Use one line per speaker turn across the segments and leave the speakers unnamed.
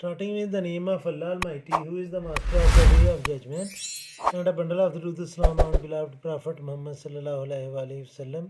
Starting with the name of Allah Almighty, who is the master of the day of judgment, and a bundle of the truth Islam on beloved Prophet Muhammad sallallahu alaihi wasallam.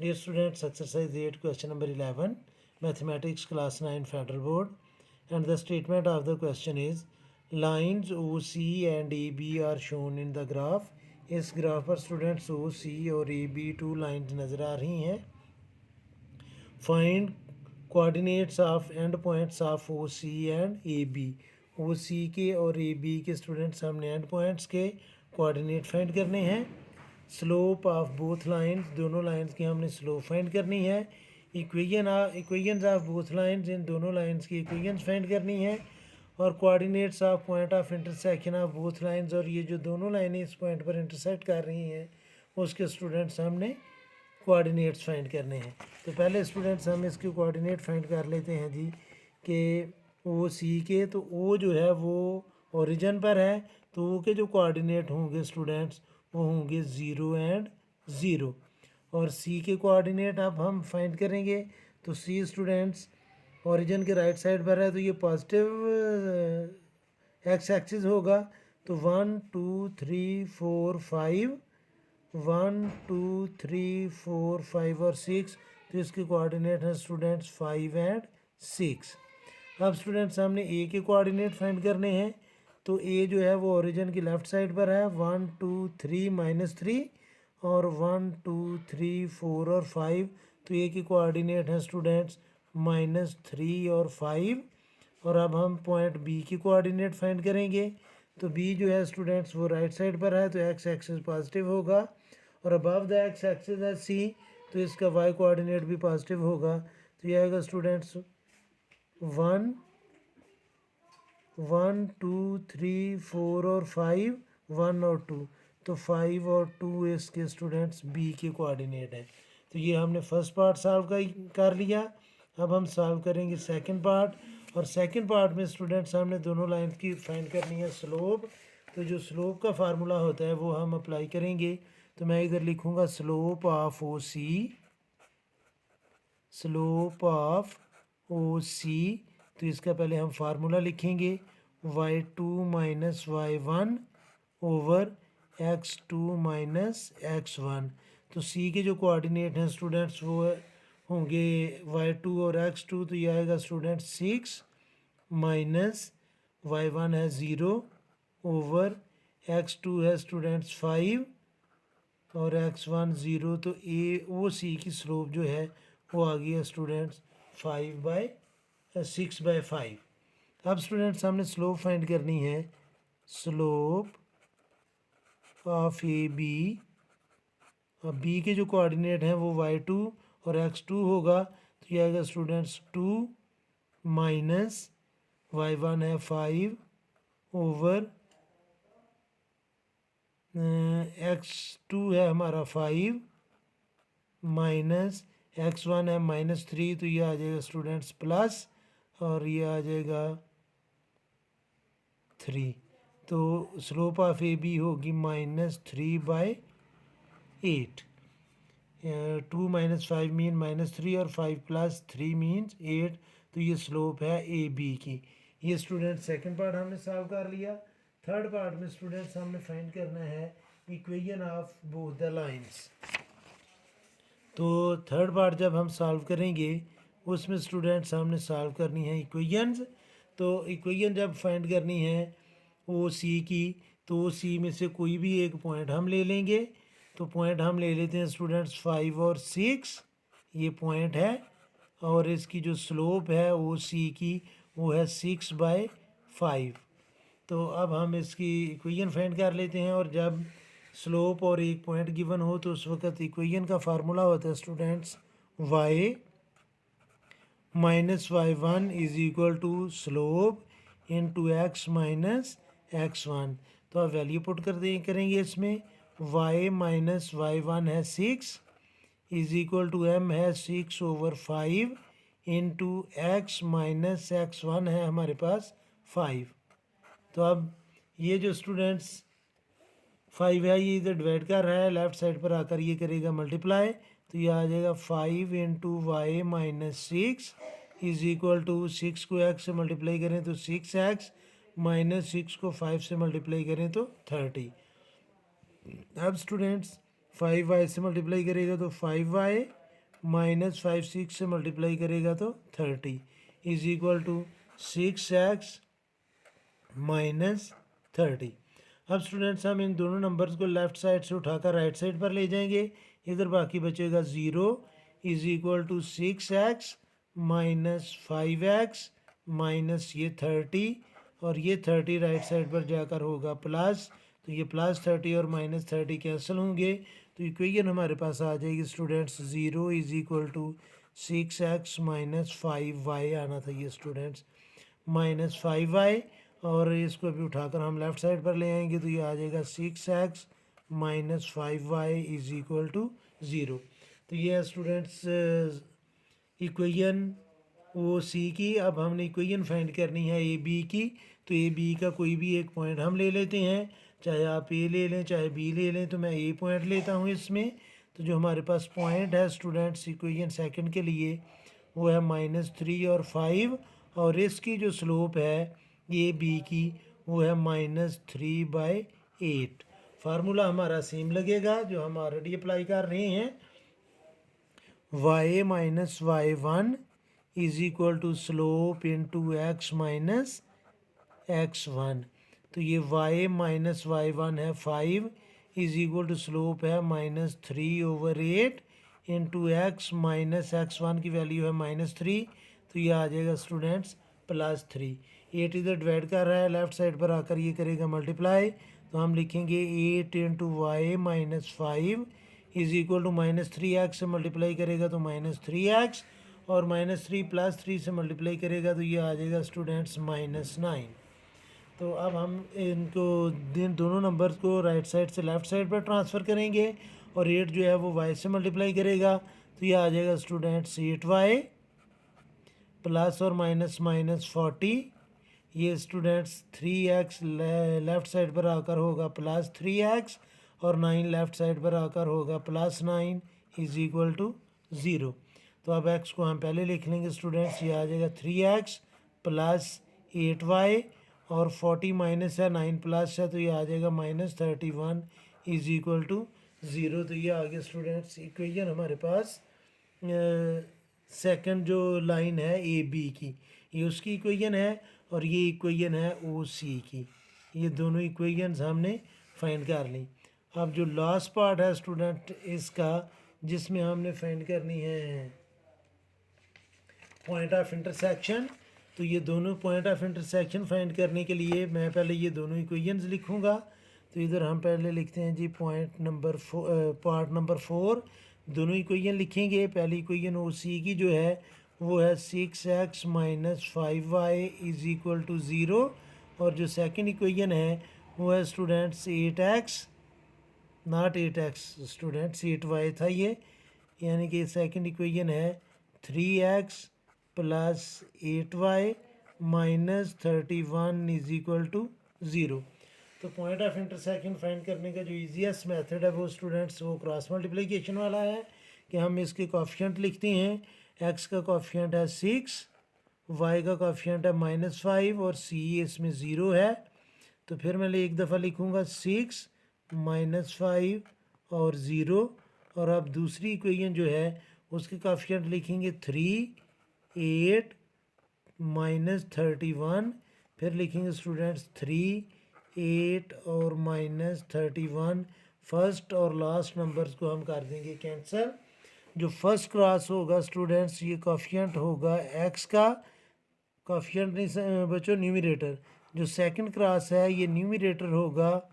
Dear students, exercise 8, question number 11, mathematics class 9 federal board, and the statement of the question is lines OC and AB are shown in the graph. इस graph पर students OC और AB two lines नज़र आ रही हैं. Find coordinates of and points of OC and AB. OC के और AB के students हमने एंड पॉइंट्स के कोऑर्डिनेट फाइंड करने हैं. स्लोप ऑफ बोथ लाइंस, दोनों लाइंस की हमने स्लोप फाइंड करनी है. इक्वेशंस ऑफ बोथ लाइंस, इन दोनों लाइंस की इक्वेशंस फाइंड करनी है. और coordinates of point of intersection of both lines, और ये जो दोनों लाइनें इस पॉइंट पर इंटरसेक्ट कर रही हैं उसके स्टूडेंट्स हमने कोऑर्डिनेट्स फाइंड करने हैं. तो पहले स्टूडेंट्स हम इसके कोऑर्डिनेट फाइंड कर लेते हैं जी कि OC के, तो O जो है वो ओरिजिन पर है, तो O के जो कोऑर्डिनेट होंगे स्टूडेंट्स वो होंगे 0 एंड 0. और C के कोऑर्डिनेट अब हम फाइंड करेंगे. तो C स्टूडेंट्स ओरिजिन के राइट साइड पर है, तो ये पॉजिटिव एक्स एक्सिस होगा. तो 1 2 3 4 5, 1 2 3 4 5 और 6, तो इसके कोऑर्डिनेट हैं स्टूडेंट्स 5 एंड 6. अब स्टूडेंट्स हमने ए के कोऑर्डिनेट फाइंड करने हैं. तो ए जो है वो ओरिजिन की लेफ़्ट साइड पर है, 1 2 3 -3, और 1 2 3 4 और 5, तो ए के कोऑर्डिनेट हैं स्टूडेंट्स -3 और 5. और अब हम पॉइंट बी की कोऑर्डिनेट फाइंड करेंगे. तो बी जो है स्टूडेंट्स वो राइट साइड पर है, तो एक्स एक्सिस पॉजिटिव होगा. और अबव द एक्स एक्सिस है सी, तो इसका वाई कोऑर्डिनेट भी पॉजिटिव होगा. तो ये आएगा स्टूडेंट्स 1 1 2 3 4 और 5, 1 और 2, तो 5 और 2 इसके स्टूडेंट्स बी के कोऑर्डिनेट हैं. तो ये हमने फर्स्ट पार्ट सॉल्व कर लिया. अब हम सॉल्व करेंगे सेकंड पार्ट. और सेकंड पार्ट में स्टूडेंट्स हमने दोनों लाइन की फाइंड करनी है स्लोप. तो जो स्लोप का फार्मूला होता है वो हम अप्लाई करेंगे. तो मैं इधर लिखूँगा slope of OC, slope of OC. तो इसका पहले हम फार्मूला लिखेंगे y2 - y1 over x2 - x1. तो C के जो कोऑर्डिनेट हैं स्टूडेंट्स वो होंगे y2 और x2, तो ये आएगा स्टूडेंट 6 माइनस y1 है 0 ओवर x2 है स्टूडेंट्स 5 और x1 0. तो OC की स्लोप जो है वो आ गई है स्टूडेंट्स 6/5. अब स्टूडेंट्स हमने स्लोप फाइंड करनी है. स्लोप ऑफ AB, अब B के जो कोऑर्डिनेट हैं वो y2 और x2 होगा. तो ये आएगा स्टूडेंट्स 2 माइनस y1 है 5 ओवर x2 है हमारा 5 माइनस x1 है -3, तो ये आ जाएगा स्टूडेंट्स प्लस, और ये आ जाएगा 3. तो स्लोप ऑफ AB होगी -3/8. 2 - 5 मीन -3 और 5 + 3 मीन्स 8. तो ये स्लोप है AB की. ये स्टूडेंट सेकंड पार्ट हमने सॉल्व कर लिया. थर्ड पार्ट में स्टूडेंट्स हमने फाइंड करना है equation of both the lines. तो थर्ड पार्ट जब हम सॉल्व करेंगे उसमें स्टूडेंट्स हमने सॉल्व करनी है इक्वेशंस. तो इक्वेशन जब फाइंड करनी है OC की, तो OC में से कोई भी एक पॉइंट हम ले लेंगे. तो पॉइंट हम ले लेते हैं स्टूडेंट्स 5 और 6, ये पॉइंट है. और इसकी जो स्लोप है OC की वो है 6/5. तो अब हम इसकी इक्वेशन फाइंड कर लेते हैं. और जब स्लोप और एक पॉइंट गिवन हो तो उस वक्त इक्वेशन का फार्मूला होता है students y - y1 is equal to slope into x - x1. तो आप वैल्यू पुट करेंगे इसमें. y - y1 है 6 इज इक्वल टू m है 6 ओवर 5 इंटू x - x1 है हमारे पास 5. तो अब ये जो स्टूडेंट्स 5 है ये इधर डिवाइड कर रहा है, लेफ्ट साइड पर आकर ये करेगा मल्टीप्लाई. तो ये आ जाएगा 5 into y - 6 is equal to 6 को x से मल्टीप्लाई करें तो 6x माइनस 6 को 5 से मल्टीप्लाई करें तो 30। अब स्टूडेंट्स 5y से मल्टीप्लाई करेगा तो 5y माइनस 5 6 से मल्टीप्लाई करेगा तो 30 is equal to 6x minus 30। अब स्टूडेंट्स हम इन दोनों नंबर्स को लेफ्ट साइड से उठाकर राइट साइड पर ले जाएंगे। इधर बाकी बचेगा 0 is equal to 6x minus 5x minus ये 30 और ये 30 राइट साइड पर जाकर होगा प्लस, तो ये प्लस 30 और माइनस 30 कैंसिल होंगे तो इक्वेशन हमारे पास आ जाएगी students 0 is equal to 6x minus 5y आना था ये स्टूडेंट्स माइनस 5y, और इसको अभी उठाकर हम लेफ़्ट साइड पर ले आएंगे तो ये आ जाएगा 6x minus 5y is equal to 0। तो ये है स्टूडेंट्स इक्वेशन वो सी की। अब हमने इक्वेशन फाइंड करनी है ए बी की, तो ए बी का कोई भी एक पॉइंट हम ले लेते हैं, चाहे आप ए ले लें चाहे बी ले लें, तो मैं ए पॉइंट लेता हूँ इसमें। तो जो हमारे पास पॉइंट है स्टूडेंट्स इक्वेशन सेकंड के लिए वो है -3 और 5, और इसकी जो स्लोप है ए बी की वो है -3/8। फार्मूला हमारा सेम लगेगा जो हम ऑलरेडी अप्लाई कर रहे हैं, y minus y1 is equal to slope into x minus x1। तो ये y माइनस y1 है 5 इज इक्वल टू स्लोप है -3/8 इंटू x माइनस x1 की वैल्यू है -3, तो ये आ जाएगा स्टूडेंट्स +3। 8 इधर डिवाइड कर रहा है, लेफ्ट साइड पर आकर ये करेगा मल्टीप्लाई, तो हम लिखेंगे 8 into y minus 5 is equal to -3x से मल्टीप्लाई करेगा तो -3x, और -3 + 3 से मल्टीप्लाई करेगा तो ये आ जाएगा स्टूडेंट्स -9। तो अब हम इनको दोनों नंबर्स को राइट साइड से लेफ़्ट साइड पर ट्रांसफ़र करेंगे, और 8 जो है वो y से मल्टीप्लाई करेगा तो ये आ जाएगा स्टूडेंट्स 8y प्लस और माइनस -40। ये स्टूडेंट्स 3x लेफ़्ट साइड पर आकर होगा +3x, और 9 लेफ़्ट साइड पर आकर होगा +9 इज इक्वल टू 0। तो अब x को हम पहले लिख लेंगे स्टूडेंट्स, ये आ जाएगा 3x प्लस 8y, और 40 माइनस है 9 प्लस है तो ये आ जाएगा -31 इज इक्वल टू 0। तो ये आ गया स्टूडेंट्स इक्वेशन हमारे पास सेकंड जो लाइन है ए बी की, ये उसकी इक्वेशन है, और ये इक्वेशन है ओ सी की। ये दोनों इक्वेशंस हमने फाइंड कर ली। अब जो लास्ट पार्ट है स्टूडेंट इसका, जिसमें हमने फाइंड करनी है पॉइंट ऑफ इंटरसेक्शन, तो ये दोनों पॉइंट ऑफ इंटरसेक्शन फाइंड करने के लिए मैं पहले ये दोनों इक्वेशंस लिखूंगा। तो इधर हम पहले लिखते हैं जी पार्ट नंबर 4 दोनों इक्वेशन लिखेंगे। पहली इक्वेशन ओ सी की जो है वो है 6x minus 5y is equal to 0, और जो सेकंड इक्वेशन है वो है students 8x not 8x students 8y था ये, यानी कि सेकंड इक्वेशन है 3x plus 8y minus 31 is equal to 0। तो पॉइंट ऑफ इंटरसेक्शन फाइंड करने का जो इजीएस्ट मेथड है वो स्टूडेंट्स वो क्रॉस मल्टीप्लिकेशन वाला है, कि हम इसके कोफिशिएंट लिखते हैं। x का कोफिशिएंट है 6, y का कोफिशिएंट है -5, और c इसमें 0 है। तो फिर मैं एक दफ़ा लिखूँगा 6 -5 और 0, और अब दूसरी इक्वेशन जो है उसके कोफिशिएंट लिखेंगे 3, 8 -31, फिर लिखेंगे स्टूडेंट्स 3, 8 और -31। फर्स्ट और लास्ट नंबर्स को हम कर देंगे कैंसिल। जो फर्स्ट क्रॉस होगा स्टूडेंट्स ये कोफिशिएंट होगा x का, कोफिशिएंट नहीं बच्चों न्यूमरेटर। जो सेकंड क्रॉस है ये न्यूमरेटर होगा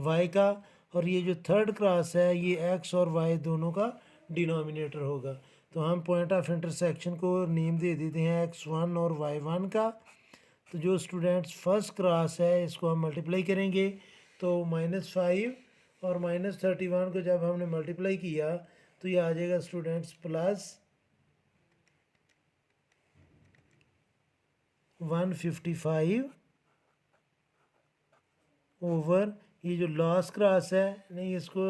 y का, और ये जो थर्ड क्रॉस है ये x और y दोनों का डिनोमिनेटर होगा। तो हम पॉइंट ऑफ इंटरसेक्शन को नेम दे देते हैं x1 और y1 का। तो जो स्टूडेंट्स फर्स्ट क्रॉस है इसको हम मल्टीप्लाई करेंगे, तो -5 और -31 को जब हमने मल्टीप्लाई किया तो ये आ जाएगा स्टूडेंट्स +155 ओवर ये जो लास्ट क्रॉस है, नहीं इसको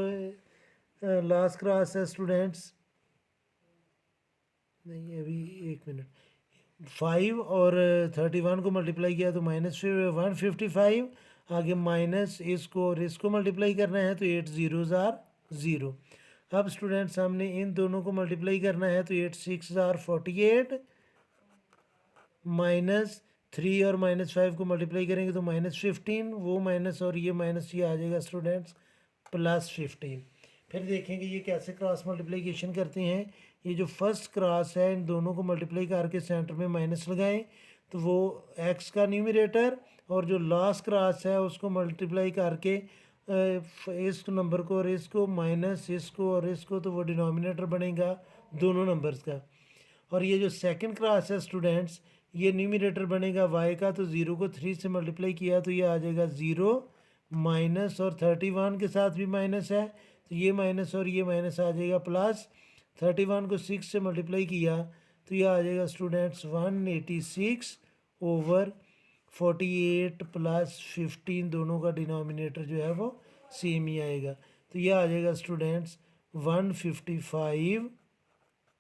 लास्ट क्रॉस है स्टूडेंट्स, नहीं अभी एक मिनट, 5 और 31 को मल्टीप्लाई किया तो -155, आगे माइनस इसको और इसको मल्टीप्लाई करना है तो 8 ज़ीरोज़ आर 0। अब स्टूडेंट्स हमने इन दोनों को मल्टीप्लाई करना है तो 8 6 आर 48, -3 और -5 को मल्टीप्लाई करेंगे तो -15, वो माइनस और ये माइनस, ये आ जाएगा स्टूडेंट्स +15। फिर देखेंगे ये कैसे क्रॉस मल्टीप्लिकेशन करते हैं। ये जो फर्स्ट क्रॉस है इन दोनों को मल्टीप्लाई करके सेंटर में माइनस लगाएं तो वो x का न्यूमरेटर, और जो लास्ट क्रॉस है उसको मल्टीप्लाई करके इस नंबर को और इसको माइनस इसको और इसको, तो वो डिनोमिनेटर बनेगा दोनों नंबर्स का। और ये जो सेकंड क्रॉस है स्टूडेंट्स, ये न्यूमरेटर बनेगा y का, तो 0 को 3 से मल्टीप्लाई किया तो ये आ जाएगा 0 माइनस, और 31 के साथ भी माइनस है तो ये माइनस और ये माइनस आ जाएगा प्लस। 31 को 6 से मल्टीप्लाई किया तो ये आ जाएगा स्टूडेंट्स 186/48 प्लस 15, दोनों का डिनोमिनेटर जो है वो सेम ही आएगा। तो ये आ जाएगा स्टूडेंट्स 155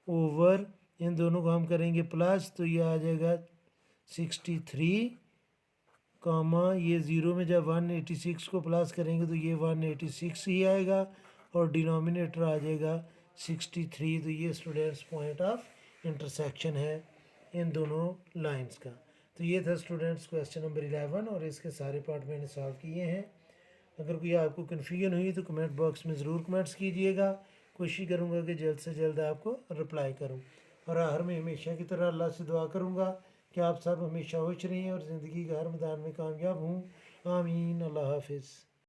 ओवर, इन दोनों को हम करेंगे प्लस तो ये आ जाएगा 63, कामा ये 0 में जब 186 को प्लस करेंगे तो ये 186 ही आएगा और डिनोमिनेटर आ जाएगा 63। तो ये स्टूडेंट्स पॉइंट ऑफ इंटरसेक्शन है इन दोनों लाइंस का। तो ये था स्टूडेंट्स क्वेश्चन नंबर 11 और इसके सारे पार्ट मैंने सॉल्व किए हैं। अगर कोई आपको कन्फ्यूजन हुई तो कमेंट बॉक्स में ज़रूर कमेंट्स कीजिएगा, कोशिश करूँगा कि जल्द से जल्द आपको रिप्लाई करूँ। और आखिर में हमेशा की तरह अल्लाह से दुआ करूँगा कि आप सब हमेशा खुश रहें और ज़िंदगी के हर मैदान में कामयाब हों। आमीन। अल्लाह हाफिज़।